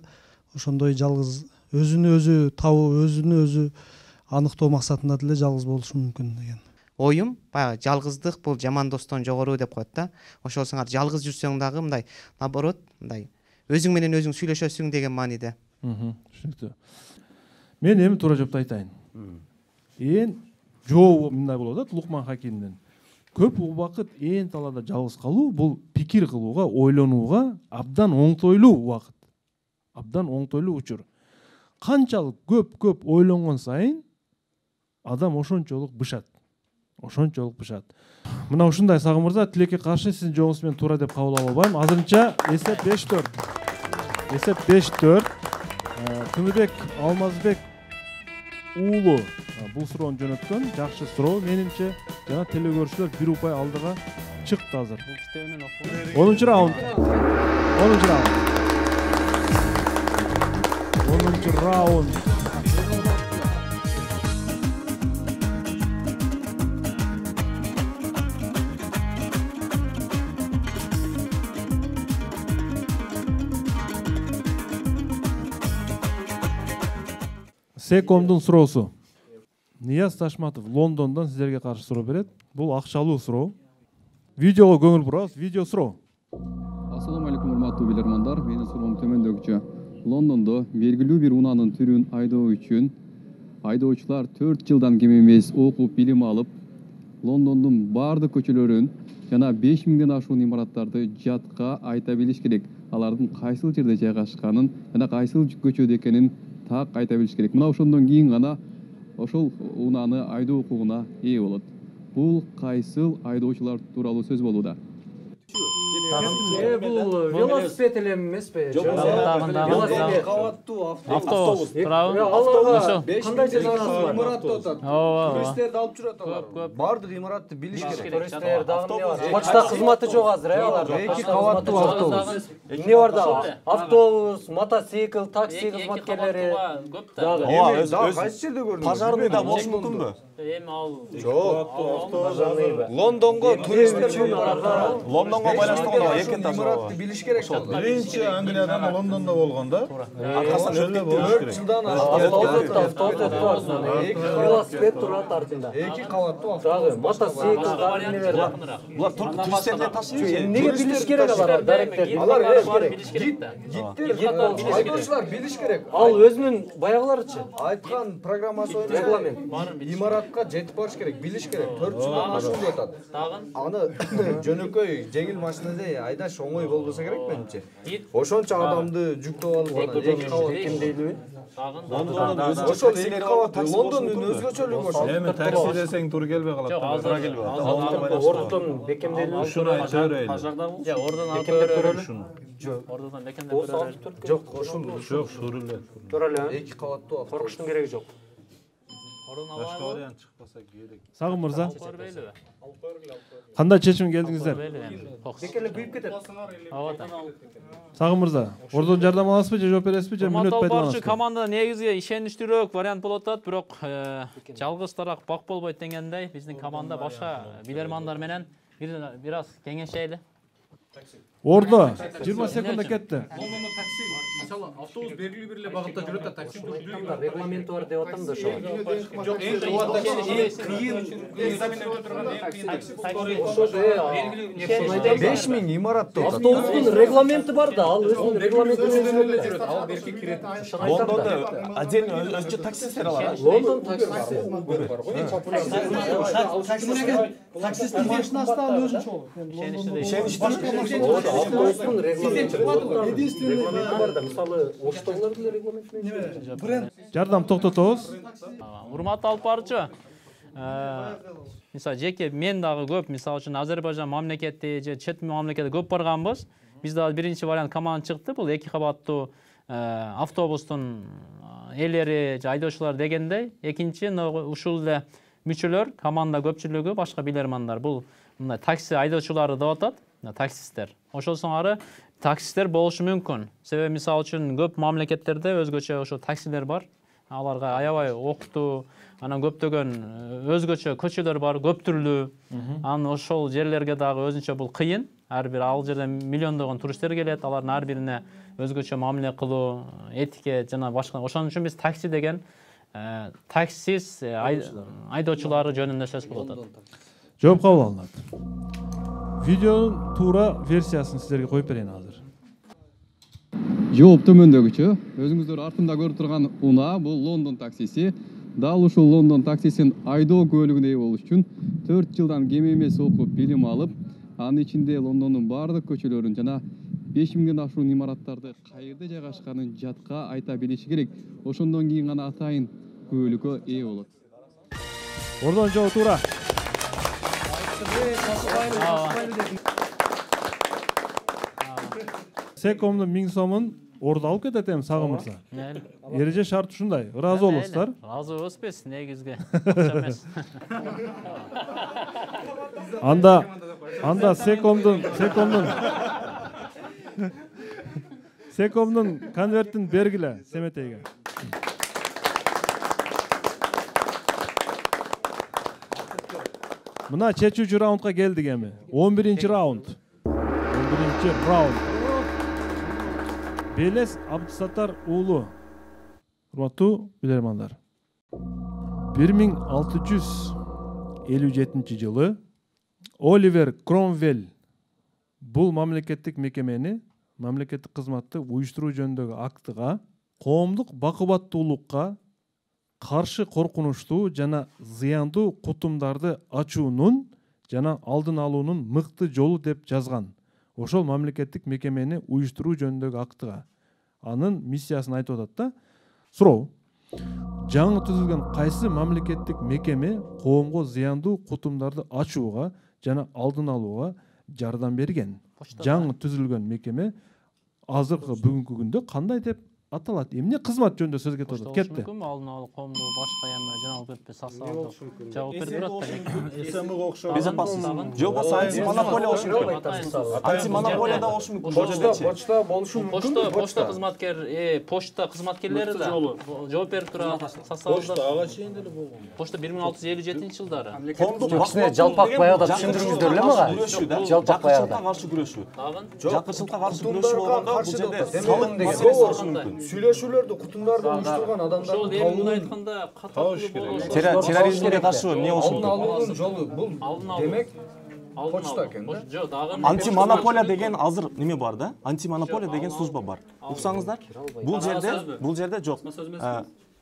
ошондой жалгыз өзүнү өзү табуу, өзүнү өзү аныктоо максатында деле жалгыз болушу мүмкүн деген. Оюм баягы жалгыздык бул жаман достон жогору деп коет да. Ошол сыңар жалгыз жүрсөң дагы мындай наоборот, мындай өзүң менен өзүң сүйлөшөсүң деген мааниде. Түшүнүктүү. Мен эми туура жоопду айтайын. Ээн жоо мындай болуп атат Лукман Хакимден. Көп убакыт ээн талаада жалгыз калуу бул пикир кылууга, ойлонууга абдан оңтойлуу убакыт. Абдан оңтойлуу учур. Канчалык көп ойлонгон сайын адам ошончолук бышат. Мына ушундай Сагым мырза, тилекке каршы сиздин жообуңузду мен туура деп кабыл ала албайм. Азырынча эсеп 5-4. Эсеп 5-4. Тыныбек Алмазбек уулу. Бул суроону жөнөткөн. Жакшы суроо. Менимче жана телекөрүүчүлөр бир упай алдыга чыкты азыр. 10 раунд. 10 раунд. 10 раунд. Секомдун суроосу. Нияз Ташматов Лондондон сиздерге каршы суроо берет. Бул акчалуу суроо. Видеого көңүл бурабыз. Видео суроо. Ассаламу алейкум, урматтуу билермандар. Менин суроом төмөндөгүчө. Лондондо белгилүү бир унаанын түрүн айдоо үчүн айдоочулар 4 жылдан кем эмес окуп билим алып, Лондондун баардык көчөлөрүн жана 5000ден ашуун имараттарды жатка айта билиш керек. Алардын кайсыл жерде жайгашканын жана кайсыл көчөдө экенин так айта билиш керек. Мына ошондон кийин гана ошол унааны айдоо укугуна ээ болот. Бул кайсыл айдоочулар тууралуу сөз болууда? Бул велосипед эле эмеспи? Жок, велосипед. Автобус. Аларга кандай жазасыз бар? Имаратта отат. Туристтерди алып жүрөт алар. Бардык имаратты билиш керек. Туристтер дагы эмне бар? Почта кызматы жок азыр, аларда. 2 кабаттуу автобус. Эмне бар дагы? Автобус, мотоцикл, такси кызматкерлери. Дагы кайсы жерде көрдүңүз? Пожарный да болушу мүмкүнбү? Эми ал Жок, Лондонго туристтер Лондонго байланыштуу имаратты билиш керек. Биринчи Англиядан Лондондо болгон да. Аркасынан өтүп 4 жылдан автобус велосипед турат артында. 2 кабаттуу автобус. Дагы мотоцикл, дагы эмнелер бар. Булар туристтерди ташыйбы? Эмнеге билиш керек алар? Алар билиш керек да. айдоочулар билиш керек. Ал өзүнүн баягыларычы Айткан программасы боюнча регламент. Имаратка жетип барыш керек, билиш керек. 4 жылдан ашуун деп атат. Аны жөнөкөй жеңил машинада айдаш оңой болбосо керек менимче. Ошончо адамды жүктөп алып ана 2 кабат кемдейлүүбү? Ошол 2 кабат Лондондун өзгөчөлүгү ошол. Эми такси десең тура келбей калат. Туура келбей калат. Ордон бекемделүү. Ушуну айтырайлы. Жок, ордон алып көрөлү. Ордон бекемдеп көрөлү. Жок, ошол Жок, тура эле. тура эле. 2 кабаттуу автобус. Коркуштун кереги жок. Башка вариант чыкпаса керек. Сагын мырза. Көрбөйлүбү? Кандай чечим келдиңиздер? Бекеле күйүп кетет. Сагын мырза. Ордон жардам аласызбы же жооп бересизби же мүнөт Барчы пайдаланасызбы? команда негизги ишеничтүүрөөк вариант болуп атат, бирок жалгыз тарак бак болбойт дегендей биздин команда башка билермандар менен бир аз кеңешели. Ордо 20 секундда кетти. Лондондо такси, мисалы автобус белгилүү бир эле багытта жүрөт да такси Регламенти бар деп атам да ошо. Жок, эң кыйын экзамен өтүп турган эң кыйын такси. 5000 имаратта отат. Автобустун регламенти бар да, ал өзүнүн регламентине жүрөт. Ал берки кирет. Лондондо отдельно өзчө таксисттер алар. Лондон таксиси. Таксисттин машинасы да өзүнчө болот. Автобустун регламенти бар да, мисалы Оштогулар деле регламент менен. Жардам токтотобуз. Урматтуу алып баруучу, мисалы жеке мен дагы көп, мисалы үчүн Азербайжан мамлекети же чет мамлекетке көп барганбыз. Биз дагы биринчи вариант команда чыкты. Бул 2 кабаттуу автобустун ээлери же айдоочулар дегендей. Экинчи ушул эле мүчөлөр, команда көпчүлүгү башка билермандар. Бул мындай такси айдоочулары деп атат, таксисттер. Ошол соңары таксисттер болушу мүмкүн. Себеби мисалы үчүн көп мамлекеттерде өзгөчө ошо таксилер бар. Аларга аябай октуу, анан көптөгөн өзгөчө көчөлөр бар, көп түрлүү. Анан ошол жерлерге дагы өзүнчө бул кыйын. Ар бир ал жерде миллиондогон туристтер келет, алардын ар бирине өзгөчө мамиле кылуу, этикет жана башка. Ошон үчүн биз такси деген таксист айдоочулары жөнүндө сөз болуп атат. Жооп кабыл алынат. Видеонун туура версиясын сиздерге коюп берейин азыр. Жооп төмөндөгүчө. Өзүңүздөр артында көрүп турган унаа бул Лондон таксиси. Дал ушул Лондон таксисин айдоо көлүгүнө ээ болуш үчүн 4 жылдан кем эмес окуп билим алып, анын ичинде Лондондун баардык көчөлөрүн жана 5000ден ашуун имараттарды кайерде жайгашканын жатка айта билиши керек. Ошондон кийин гана атайын көөлүккө ээ болот. Ордон жоо туура. Секомдун 1000 сомун орду алып кетет эми Сагын мырза. Эреже шарт ушундай. Ыраазы болосуздар? Ыраазы болбойбуз, негизги. Акча эмес. Анда Секомдун конвертин бергиле Семетейге. Мына чечүүчү раундга келдик эми. 11-ci раунд. Белес Абдысаттар уулу. Урматтуу билермандар. 1657 жылы Оливер Кромвелл бул мамлекеттик мекемени, мамлекеттик кызматты уюштуруу жөнүндөгү актыга коомдук бакубаттуулукка каршы коркунучтуу жана зыяндуу кутумдарды ачуунун жана алдын алуунун мыкты жолу деп жазган. Ошол мамлекеттик мекемени уюштуруу жөнүндөгү актыга. Анын миссиясын айтып атат да. Суроо. Жаңы түзүлгөн кайсы мамлекеттик мекеме коомго зыяндуу кутумдарды ачууга жана алдын алууга жардам берген? Жаңы түзүлгөн мекеме азыркы бүгүнкү күндө кандай деп аталат? Эмне кызмат жөнүндө сөз кетип атат? Кетти. Алдын алуу коомду башка эме жанагы кетпе сасаалдык. Жабап берип турат да. СМГ окшош. Безопасность. Жок болсо антимонополия болушу мүмкүн. Антимонополия да болушу мүмкүн. Почта болушу мүмкүн. Почта кызматкер, почта кызматкерлери да жооп берип турат. Сасаалдык. Почта ага чейин деле болгон. Почта 1657-жылдары. Кичине жалпак баягыда түшүндүрүңүздөр эле мага. Жалпак баягыда. Каршы күрөшүү. Жакырчылыкка каршы күрөшүү болгондо бул жерде салык маселеси болушу мүмкүн. Сүйлөшүүлөрдү кутумдарды уюштурган адамдардын ошол эмне айтканда каталык болот. Терроризмге каршы эмне болушу мүмкүн? Алдын алуунун жолу бул демек почта экен да. Жок, дагы антимонополия деген азыр неме бар да? Антимонополия деген служба бар. Уксаңыздар, бул жерде жок.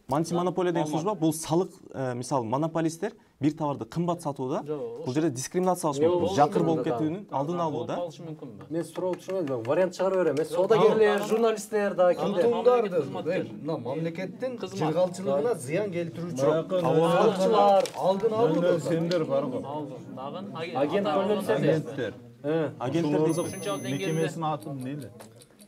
Антимонополия деген служба бул салык, мисалы монополисттер бир товарды кымбат сатууда бул жерде дискриминация болушу мүмкүн. Жакыр болуп кетүүнүн алдын алууда. Мен суроо түшүнбөдүм. Вариант чыгарып берем. Мен соодагерлер, журналисттер да кимдер? Мына мамлекеттин чыргалчылыгына зыян келтирүүчү салыкчылар, алдын алуу сендер бар го. Агент Агенттер. Мекемесинин аты эмне?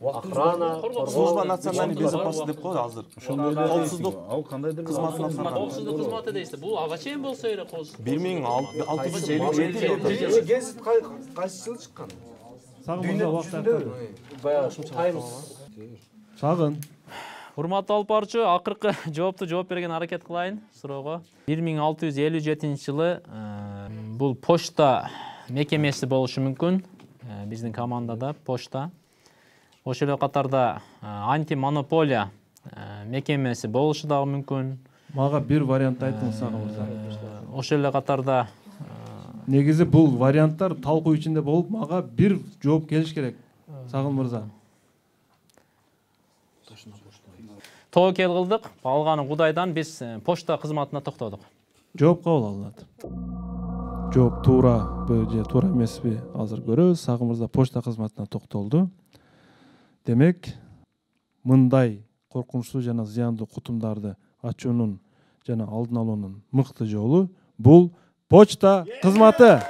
Охрана, служба национальной безопасности деп коет азыр. Коопсуздук. Ал кандай деп кызматын аткарган. Коопсуздук кызматы дейсиз. Бул ага чейин болсо эле коопсуздук. 1657 гезит кайсы жылы чыккан? Сагын убакыт баягы Таймс. Сагын. Урматтуу алып баруучу, акыркы жооп берген аракет кылайын суроого. 1657-жылы бул почта мекемеси болушу мүмкүн. Биздин командада почта. Ошол эле катарда антимонополия мекемеси болушу дагы мүмкүн. Мага бир вариант айтыңыз Сагын мырза. Ошол эле катарда негизи бул варианттар талкуу ичинде болуп, мага бир жооп келиш керек. Сагын мырза. Тоокел кылдык, алганы Кудайдан биз почта кызматына токтодук. Жооп кабыл алынат. Жооп туурабы же туура эмеспи азыр көрөбүз. Сагын мырза почта кызматына токтолду. Демек, мындай коркунучтуу жана зыяндуу кутумдарды ачуунун жана алдын алуунун мыкты жолу бул почта кызматы.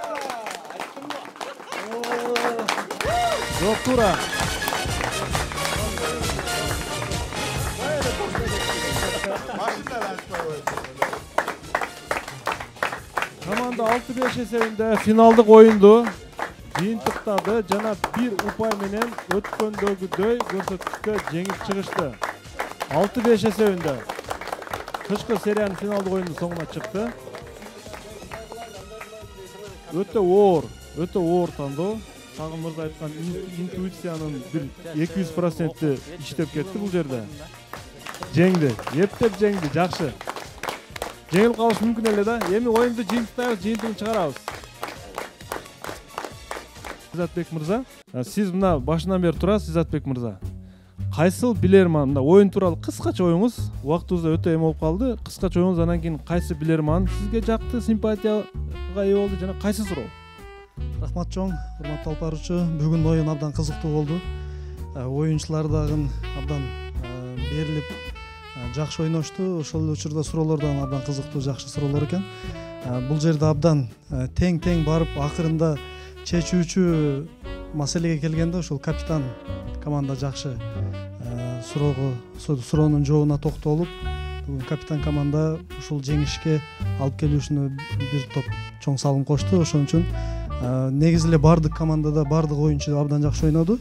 Жооп туура. Команда 6-5 эсебинде финалдык оюнду жыйынтыктады жана бир упай менен өткөндөгүдөй көрсөткүчкө жеңип чыгышты. 6-5 эсебинде кышкы сериянын финалдык оюнунун соңуна чыкты. Өтө оор тандоо. Сагын мырза айткан интуициянын бир 200% иштеп кетти бул жерде. Жеңди, эптеп жеңди, жакшы. Жеңилип калыш мүмкүн эле да. Эми оюнду жыйынтыктайбыз, жыйынтыгын чыгарабыз. Изатбек мырза, сиз мына башынан бери турасыз, Изатбек мырза. Кайсыл билерман, оюн тууралуу кыскача оюңуз, убактыбыз да өтө эме болуп калды. Кыскача оюңуз, анан кийин кайсы билерман сизге жакты, симпатияга ээ болду жана кайсы суроо? Рахмат чоң, урматтуу алып баруучу. Бүгүн оюн абдан кызыктуу болду. Оюнчулар дагы абдан берилип жакшы ойношту. Ошол эле учурда суроолор да абдан кызыктуу, жакшы суроолор экен. Бул жерде абдан тең барып акырында чечүүчү маселеге келгенде ошол капитан команда жакшы суроонун жообуна токтолуп, бүгүн капитан команда ушул жеңишке алып келүүшүнө бир топ чоң салым кошту. Ошон үчүн негизи эле бардык командада бардык оюнчу абдан жакшы ойноду.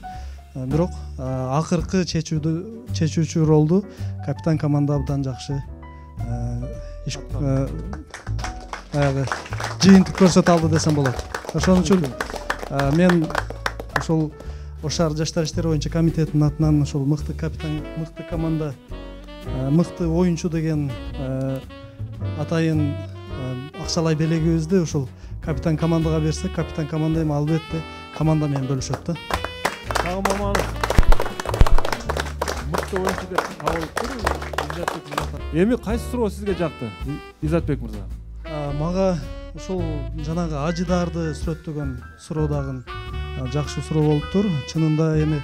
Бирок акыркы чечүүчү ролду капитан команда абдан жакшы жыйынтык көрсөтө алды десем болот. Ошон үчүн мен ошол Ош шаар жаштар иштери боюнча комитетинин атынан ошол мыкты капитан, мыкты команда, мыкты оюнчу деген атайын акчалай белегибизди ошол капитан командага берсек, капитан команда эми албетте команда менен бөлүшөт да. Сагым Маманов мыкты оюнчу деп табылыптыр. Эми кайсы суроо сизге жакты, Изатбек мырза? Мага ошол жанагы ажыдарды сүрөттөгөн суроо дагы жакшы суроо болуптур. Чынында эми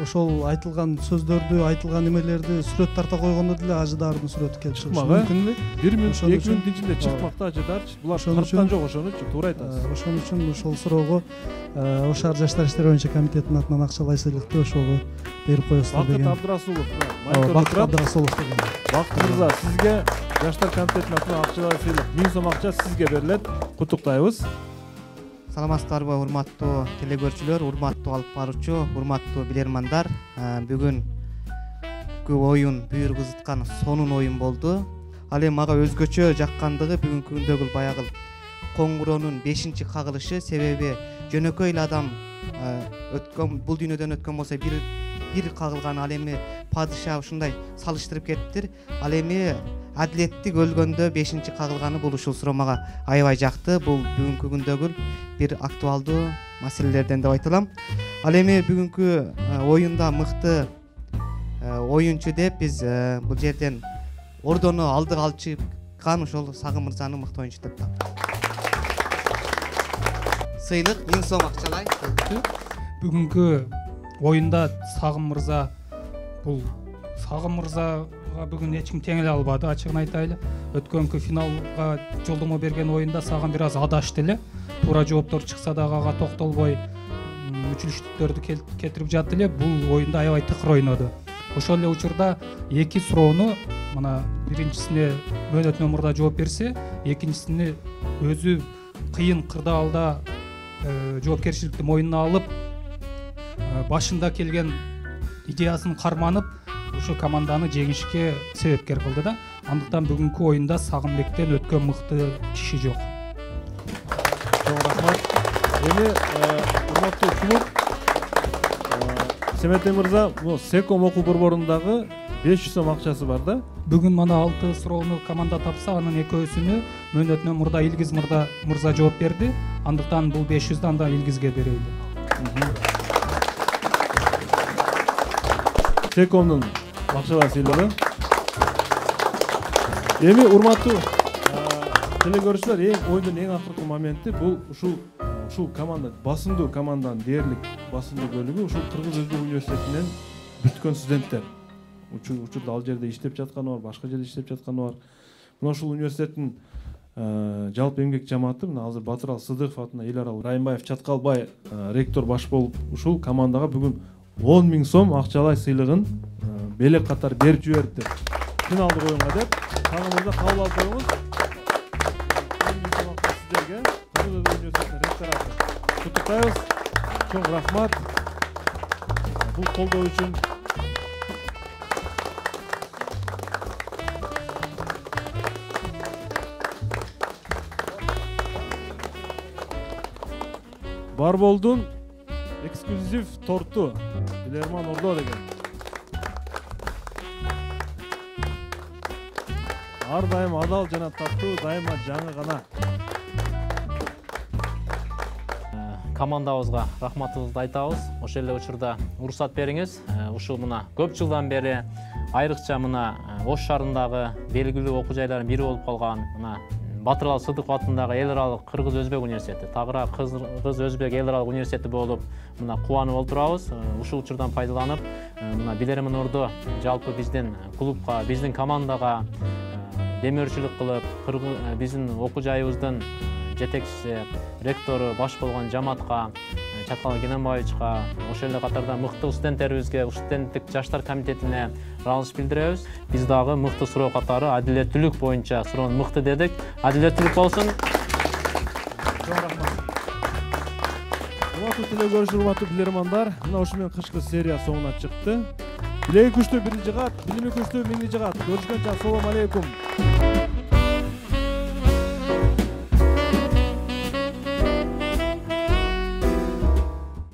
ошол айтылган сөздөрдү, айтылган эмелерди сүрөт тарта койгондо деле ажыдардын сүрөтү келип чыгышы мүмкүнбү? 1 минут 2 минут ичинде чыкмакта ажыдарчы. Булар тарткан жок, ошон үчүн туура айтасыз. Ошон үчүн ошол суроого Ош шаар жаштар иштери боюнча комитетинин атынан акчалай сыйлыкты ошого берип коесуздар деген. Бакыт Абдрасулов. Бакыт Абдрасулов деген. Бакыт мырза, сизге жаштар комитетинин атынан акчалай сыйлык 1000 сом акча сизге берилет. Куттуктайбыз. Саламатсыздарбы, урматтуу телекөрүүчүлөр, урматтуу алып баруучу, урматтуу билермандар. Бүгүнкү оюн бүйүр кызыткан сонун оюн болду. Ал эми мага өзгөчө жаккандыгы бүгүнкү күндөгү баягы коңгуроонун 5-чи кагылышы, себеби жөнөкөй эле адам өткөн бул дүйнөдөн өткөн болсо бир кагылган, ал эми падыша ушундай салыштырып кетиптир. Ал эми адилеттик өлгөндө 5-чи кагылганы бул ушул суроо мага аябай жакты. Бул бүгүнкү күндөгү бир актуалдуу маселелерден деп айта алам. Ал эми бүгүнкү оюнда мыкты оюнчу деп биз бул жерден ордону алдыга алып чыккан ошол Сагым мырзаны мыкты оюнчу деп таптым. Сыйлык 1000 сом акчалай. Бүгүнкү оюнда Сагым мырза, бул Сагым мырзага бүгүн эч ким теңеле албады, ачыгын айтайлы. Өткөнкү финалга жолдомо берген оюнда Сагым бир аз адашты эле. Туура жооптор чыкса дагы ага токтолбой мүчүлүштүктөрдү кетирип жатты эле. Бул оюнда аябай тыкыр ойноду. Ошол эле учурда эки суроону, мына биринчисине мөөнөтүнөн мурда жооп берсе, экинчисине өзү кыйын кырдаалда жоопкерчиликти мойнуна алып, башында келген идеясын карманып, ошо команданы жеңишке себепкер кылды да. Андыктан бүгүнкү оюнда Сагымбектен өткөн мыкты киши жок. Чоң рахмат. Эми урматтуу клуб Семетей мырза, бул Секом окуу борборундагы 500 сом акчасы бар да. Бүгүн мана 6 суроону команда тапса, анын экөөсүнү мөөнөтүнөн мурда Илгиз мырза жооп берди. Андыктан бул 500дан да Илгизге берейли. Секомдун акчалай сыйлыгы. Эми урматтуу телекөрүүчүлөр, оюндун эң акыркы моменти бул ушул команда, басымдуу команданын дээрлик басымдуу бөлүгү ушул Кыргыз Өзбек университетинен бүткөн студенттер. Учурда ал жерде иштеп жатканы бар, башка жерде иштеп жатканы бар. Мына ушул университеттин жалпы эмгек жамааты, мына азыр Батырал Сыдыков атына эл аралык Райымбаев Чаткалбай ректор баш болуп ушул командага бүгүн 10 000 сом акчалай сыйлыгын белек катары берип жиберди. Финалдык оюнга деп Сагым мырза кабыл алып коюңуз. 10 000 сом акча сиздерге Кыргыз Өзбек университетинин ректораты. Куттуктайбыз. Чоң рахмат. Бул колдоо үчүн. Барболдун эксклюзив торту Билерман Ордо деген. Ар дайым адал жана таттуу, дайыма жаңы гана. Командабызга рахматыбызды айтабыз. Ошол эле учурда уруксат бериңиз. Ушул мына көп жылдан бери айрыкча мына Ош шаарындагы белгилүү окуу жайлардын бири болуп калган мына Батырал Сыдыков атындагы эл аралык Кыргыз Өзбек университети, тагыраак Кыргыз Өзбек эл аралык университети болуп мына кубанып отурабыз. Ушул учурдан пайдаланып, мына Билерман Ордо жалпы биздин клубка, биздин командага демөөрчүлүк кылып, биздин окуу жайыбыздын жетекчиси, ректору баш болгон жамаатка Чаткал Кененбаевичка, ошол эле катарда мыкты студенттерибизге, студенттик жаштар комитетине алкыш билдиребиз. Биз дагы мыкты суроо катары адилеттүүлүк боюнча суроону мыкты дедик. Адилеттүүлүк болсун. Урматтуу телекөрүүчүлөр, урматтуу билермандар, мына ушу менен кышкы серия соңуна чыкты. Билеги күчтүү биринчи кат, билими күчтүү миңди жыгат. Көрүшкөнчө ассалому алейкум.